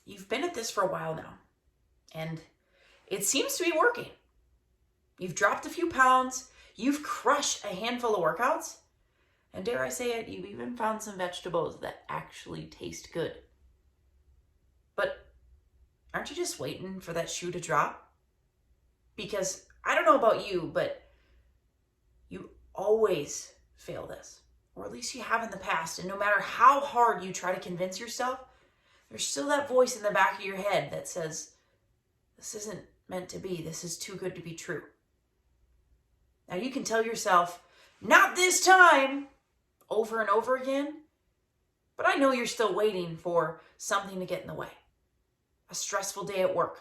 You've been at this for a while now, and it seems to be working. You've dropped a few pounds, you've crushed a handful of workouts, and dare I say it, you've even found some vegetables that actually taste good. But aren't you just waiting for that shoe to drop? Because I don't know about you, but you always fail this, or at least you have in the past. And no matter how hard you try to convince yourself, there's still that voice in the back of your head that says, this isn't meant to be. This is too good to be true. Now you can tell yourself, not this time, over and over again, but I know you're still waiting for something to get in the way. A stressful day at work,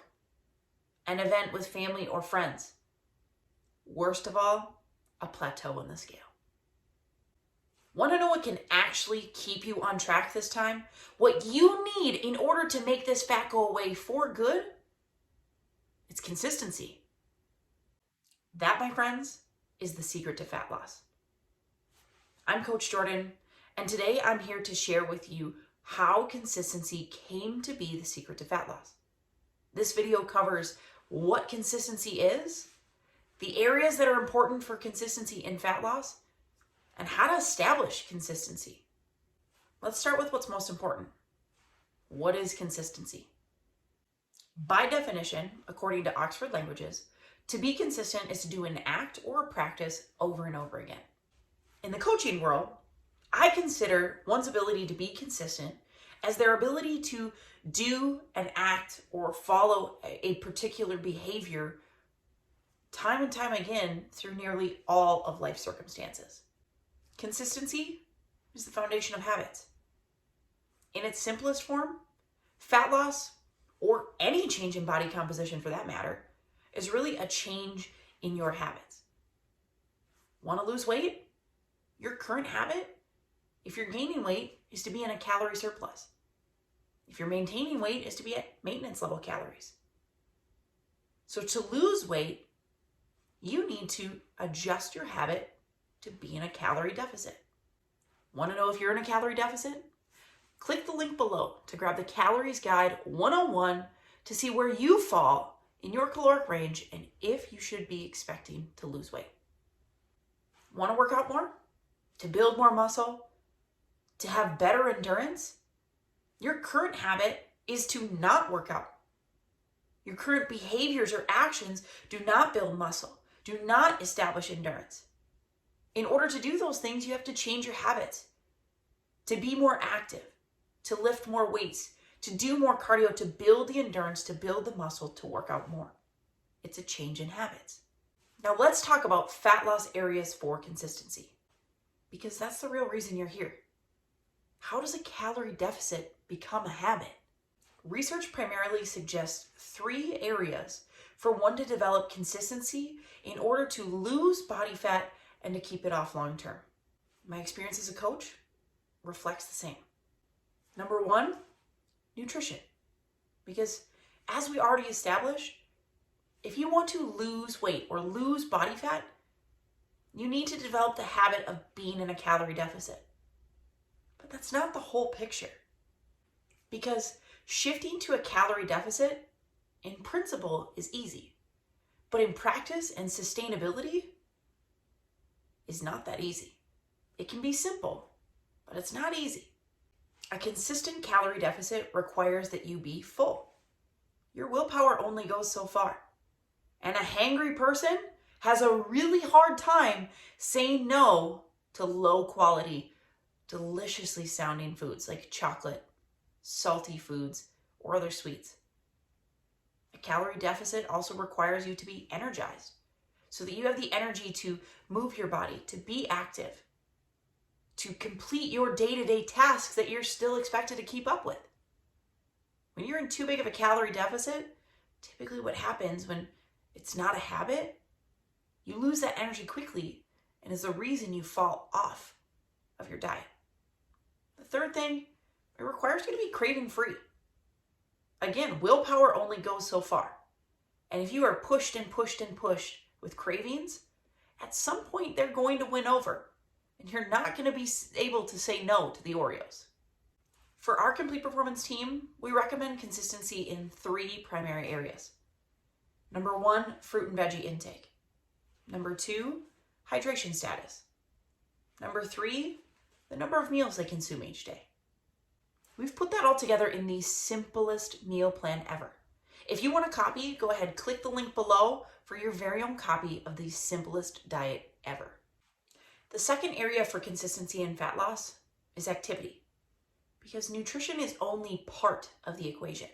an event with family or friends. Worst of all, a plateau in the scale. Want to know what can actually keep you on track this time? What you need in order to make this fat go away for good? It's consistency. That, my friends, is the secret to fat loss. I'm Coach Jordan, and today I'm here to share with you how consistency came to be the secret to fat loss. This video covers what consistency is, the areas that are important for consistency in fat loss, and how to establish consistency. Let's start with what's most important. What is consistency? By definition, according to Oxford Languages, to be consistent is to do an act or a practice over and over again. In the coaching world, I consider one's ability to be consistent as their ability to do an act or follow a particular behavior time and time again through nearly all of life circumstances. Consistency is the foundation of habits. In its simplest form, fat loss, or any change in body composition for that matter, is really a change in your habits. Want to lose weight? Your current habit, if you're gaining weight, is to be in a calorie surplus. If you're maintaining weight, is to be at maintenance level calories. So to lose weight, you need to adjust your habit to be in a calorie deficit. Want to know if you're in a calorie deficit? Click the link below to grab the Calories Guide 101 to see where you fall in your caloric range and if you should be expecting to lose weight. Want to work out more? To build more muscle? To have better endurance? Your current habit is to not work out. Your current behaviors or actions do not build muscle, do not establish endurance. In order to do those things, you have to change your habits, to be more active, to lift more weights, to do more cardio, to build the endurance, to build the muscle, to work out more. It's a change in habits. Now let's talk about fat loss areas for consistency, because that's the real reason you're here. How does a calorie deficit become a habit? Research primarily suggests 3 areas for one to develop consistency in order to lose body fat and to keep it off long term. My experience as a coach reflects the same. Number 1, nutrition. Because as we already established, if you want to lose weight or lose body fat, you need to develop the habit of being in a calorie deficit. But that's not the whole picture. Because shifting to a calorie deficit, in principle, is easy. But in practice and sustainability, is not that easy. It can be simple, but it's not easy. A consistent calorie deficit requires that you be full. Your willpower only goes so far. And a hangry person has a really hard time saying no to low quality, deliciously sounding foods like chocolate, salty foods, or other sweets. A calorie deficit also requires you to be energized so that you have the energy to move your body, to be active, to complete your day-to-day tasks that you're still expected to keep up with. When you're in too big of a calorie deficit, typically what happens when it's not a habit, you lose that energy quickly and is the reason you fall off of your diet. The third thing, it requires you to be craving free. Again, willpower only goes so far. And if you are pushed and pushed and pushed with cravings, at some point they're going to win over. And you're not going to be able to say no to the Oreos. For our Complete Performance team, we recommend consistency in 3 primary areas. Number 1, fruit and veggie intake. Number 2, hydration status. Number 3, the number of meals they consume each day. We've put that all together in the simplest meal plan ever. If you want a copy, go ahead, click the link below for your very own copy of the simplest diet ever. The second area for consistency in fat loss is activity, because nutrition is only part of the equation.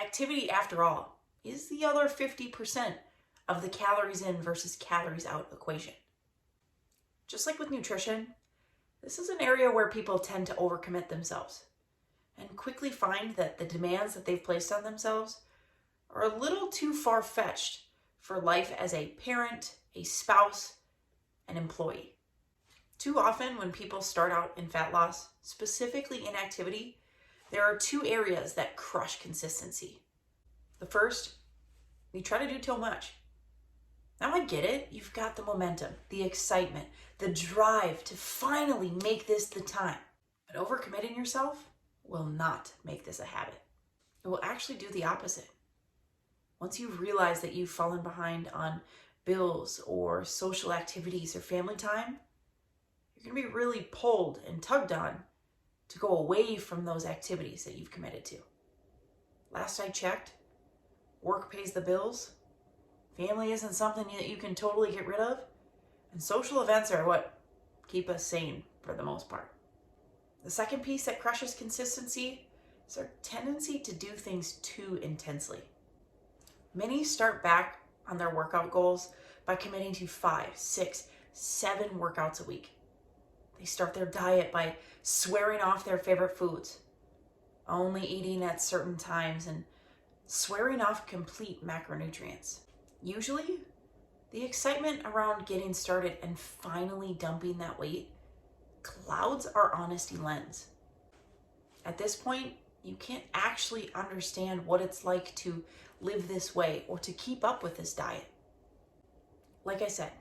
Activity, after all, is the other 50% of the calories in versus calories out equation. Just like with nutrition, this is an area where people tend to overcommit themselves and quickly find that the demands that they've placed on themselves are a little too far-fetched for life as a parent, a spouse, an employee. Too often when people start out in fat loss, specifically in activity, there are 2 areas that crush consistency. The first, we try to do too much. Now I get it, you've got the momentum, the excitement, the drive to finally make this the time. But overcommitting yourself will not make this a habit. It will actually do the opposite. Once you realize that you've fallen behind on bills or social activities or family time, you're going to be really pulled and tugged on to go away from those activities that you've committed to. Last I checked, work pays the bills, family isn't something that you can totally get rid of, and social events are what keep us sane for the most part. The second piece that crushes consistency is our tendency to do things too intensely. Many start back on their workout goals by committing to 5, 6, 7 workouts a week. They start their diet by swearing off their favorite foods, only eating at certain times, and swearing off complete macronutrients. Usually, the excitement around getting started and finally dumping that weight clouds our honesty lens. At this point, you can't actually understand what it's like to live this way or to keep up with this diet. Like I said,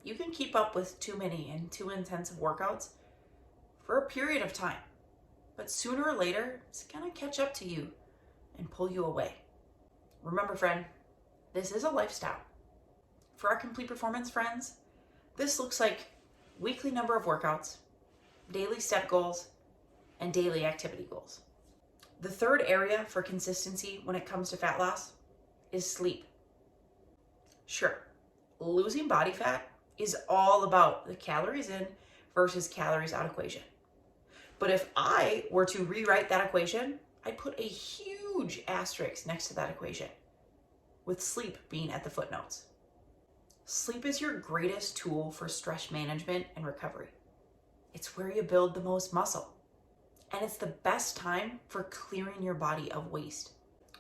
you can keep up with too many and too intensive workouts for a period of time, but sooner or later, it's gonna catch up to you and pull you away. Remember, friend, this is a lifestyle. For our Complete Performance friends, this looks like weekly number of workouts, daily step goals, and daily activity goals. The third area for consistency when it comes to fat loss is sleep. Sure, losing body fat is all about the calories in versus calories out equation. But if I were to rewrite that equation, I'd put a huge asterisk next to that equation, with sleep being at the footnotes. Sleep is your greatest tool for stress management and recovery. It's where you build the most muscle. And it's the best time for clearing your body of waste.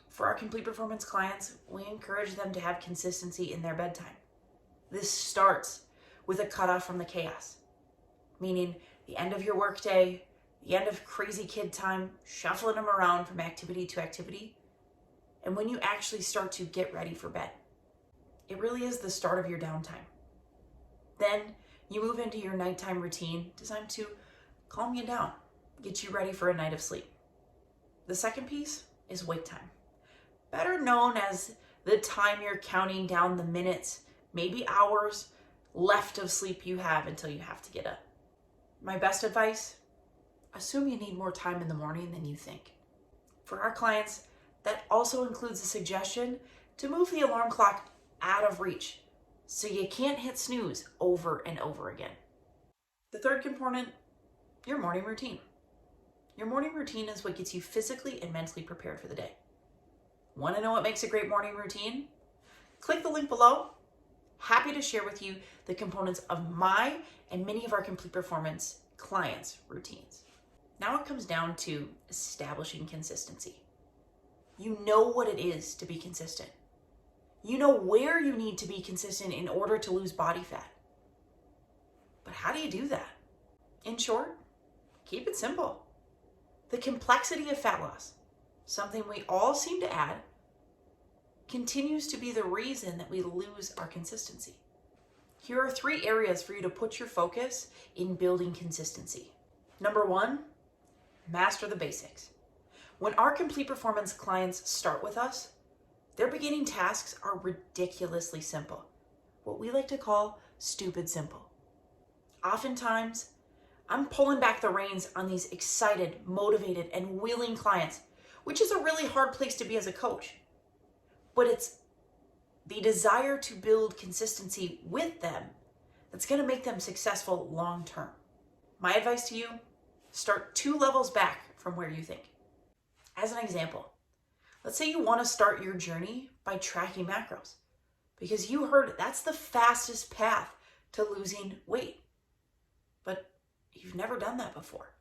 For our Complete Performance clients, we encourage them to have consistency in their bedtime. This starts with a cutoff from the chaos, meaning the end of your workday, the end of crazy kid time, shuffling them around from activity to activity, and when you actually start to get ready for bed. It really is the start of your downtime. Then you move into your nighttime routine designed to calm you down, get you ready for a night of sleep. The second piece is wake time, better known as the time you're counting down the minutes, maybe hours left of sleep you have until you have to get up. My best advice, assume you need more time in the morning than you think. For our clients, that also includes a suggestion to move the alarm clock out of reach so you can't hit snooze over and over again. The third component, your morning routine. Your morning routine is what gets you physically and mentally prepared for the day. Want to know what makes a great morning routine? Click the link below. Happy to share with you the components of my and many of our Complete Performance clients' routines. Now it comes down to establishing consistency. You know what it is to be consistent. You know where you need to be consistent in order to lose body fat. But how do you do that? In short, keep it simple. The complexity of fat loss, something we all seem to add, continues to be the reason that we lose our consistency. Here are 3 areas for you to put your focus in building consistency. Number 1, master the basics. When our complete performance clients start with us, their beginning tasks are ridiculously simple, what we like to call stupid simple. Oftentimes, I'm pulling back the reins on these excited, motivated, and willing clients, which is a really hard place to be as a coach. But it's the desire to build consistency with them that's going to make them successful long term. My advice to you, start 2 levels back from where you think. As an example, let's say you want to start your journey by tracking macros because you heard that's the fastest path to losing weight. But you've never done that before.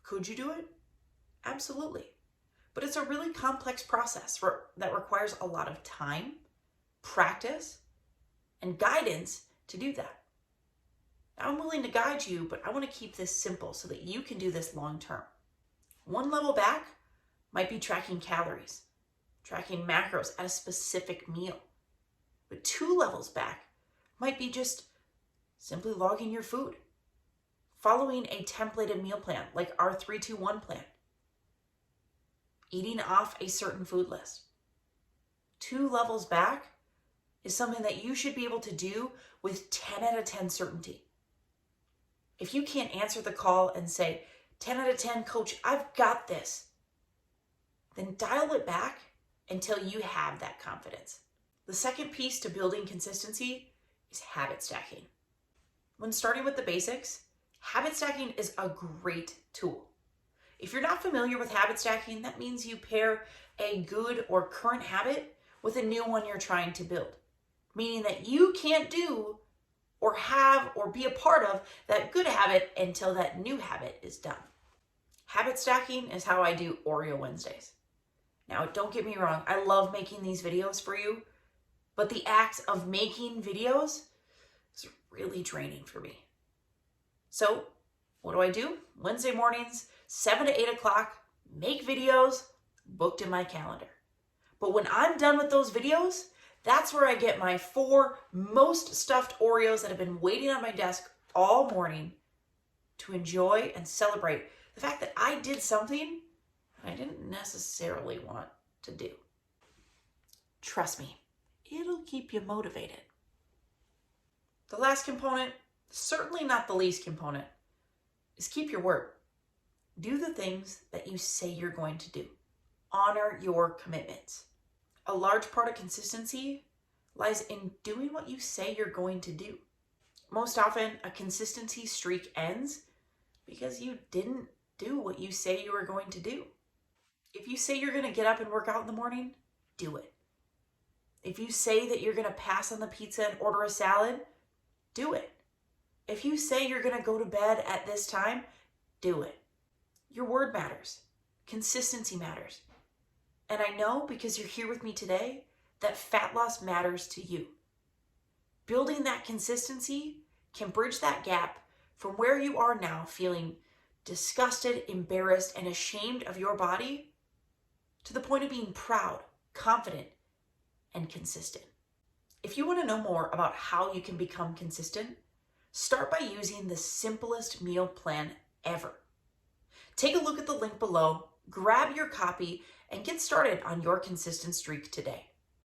Could you do it? Absolutely. But it's a really complex process that requires a lot of time, practice, and guidance to do that. Now, I'm willing to guide you, but I want to keep this simple so that you can do this long term. 1 level back might be tracking calories, tracking macros at a specific meal. But 2 levels back might be just simply logging your food, following a templated meal plan like our 3-2-1 plan, eating off a certain food list. 2 levels back is something that you should be able to do with 10 out of 10 certainty. If you can't answer the call and say, 10 out of 10, coach, I've got this, then dial it back until you have that confidence. The second piece to building consistency is habit stacking. When starting with the basics, habit stacking is a great tool. If you're not familiar with habit stacking, that means you pair a good or current habit with a new one you're trying to build, meaning that you can't do or have or be a part of that good habit until that new habit is done. Habit stacking is how I do Oreo Wednesdays. Now, don't get me wrong, I love making these videos for you, but the act of making videos is really draining for me. So what do? Wednesday mornings, 7 to 8 o'clock, make videos booked in my calendar. But when I'm done with those videos, that's where I get my 4 most stuffed Oreos that have been waiting on my desk all morning to enjoy and celebrate the fact that I did something I didn't necessarily want to do. Trust me, it'll keep you motivated. The last component, certainly not the least component, is keep your word. Do the things that you say you're going to do. Honor your commitments. A large part of consistency lies in doing what you say you're going to do. Most often, a consistency streak ends because you didn't do what you say you were going to do. If you say you're going to get up and work out in the morning, do it. If you say that you're going to pass on the pizza and order a salad, do it. If you say you're going to go to bed at this time, do it. Your word matters. Consistency matters. And I know because you're here with me today that fat loss matters to you. Building that consistency can bridge that gap from where you are now feeling disgusted, embarrassed, and ashamed of your body to the point of being proud, confident, and consistent. If you want to know more about how you can become consistent, start by using the simplest meal plan ever. Take a look at the link below, grab your copy, and get started on your consistent streak today.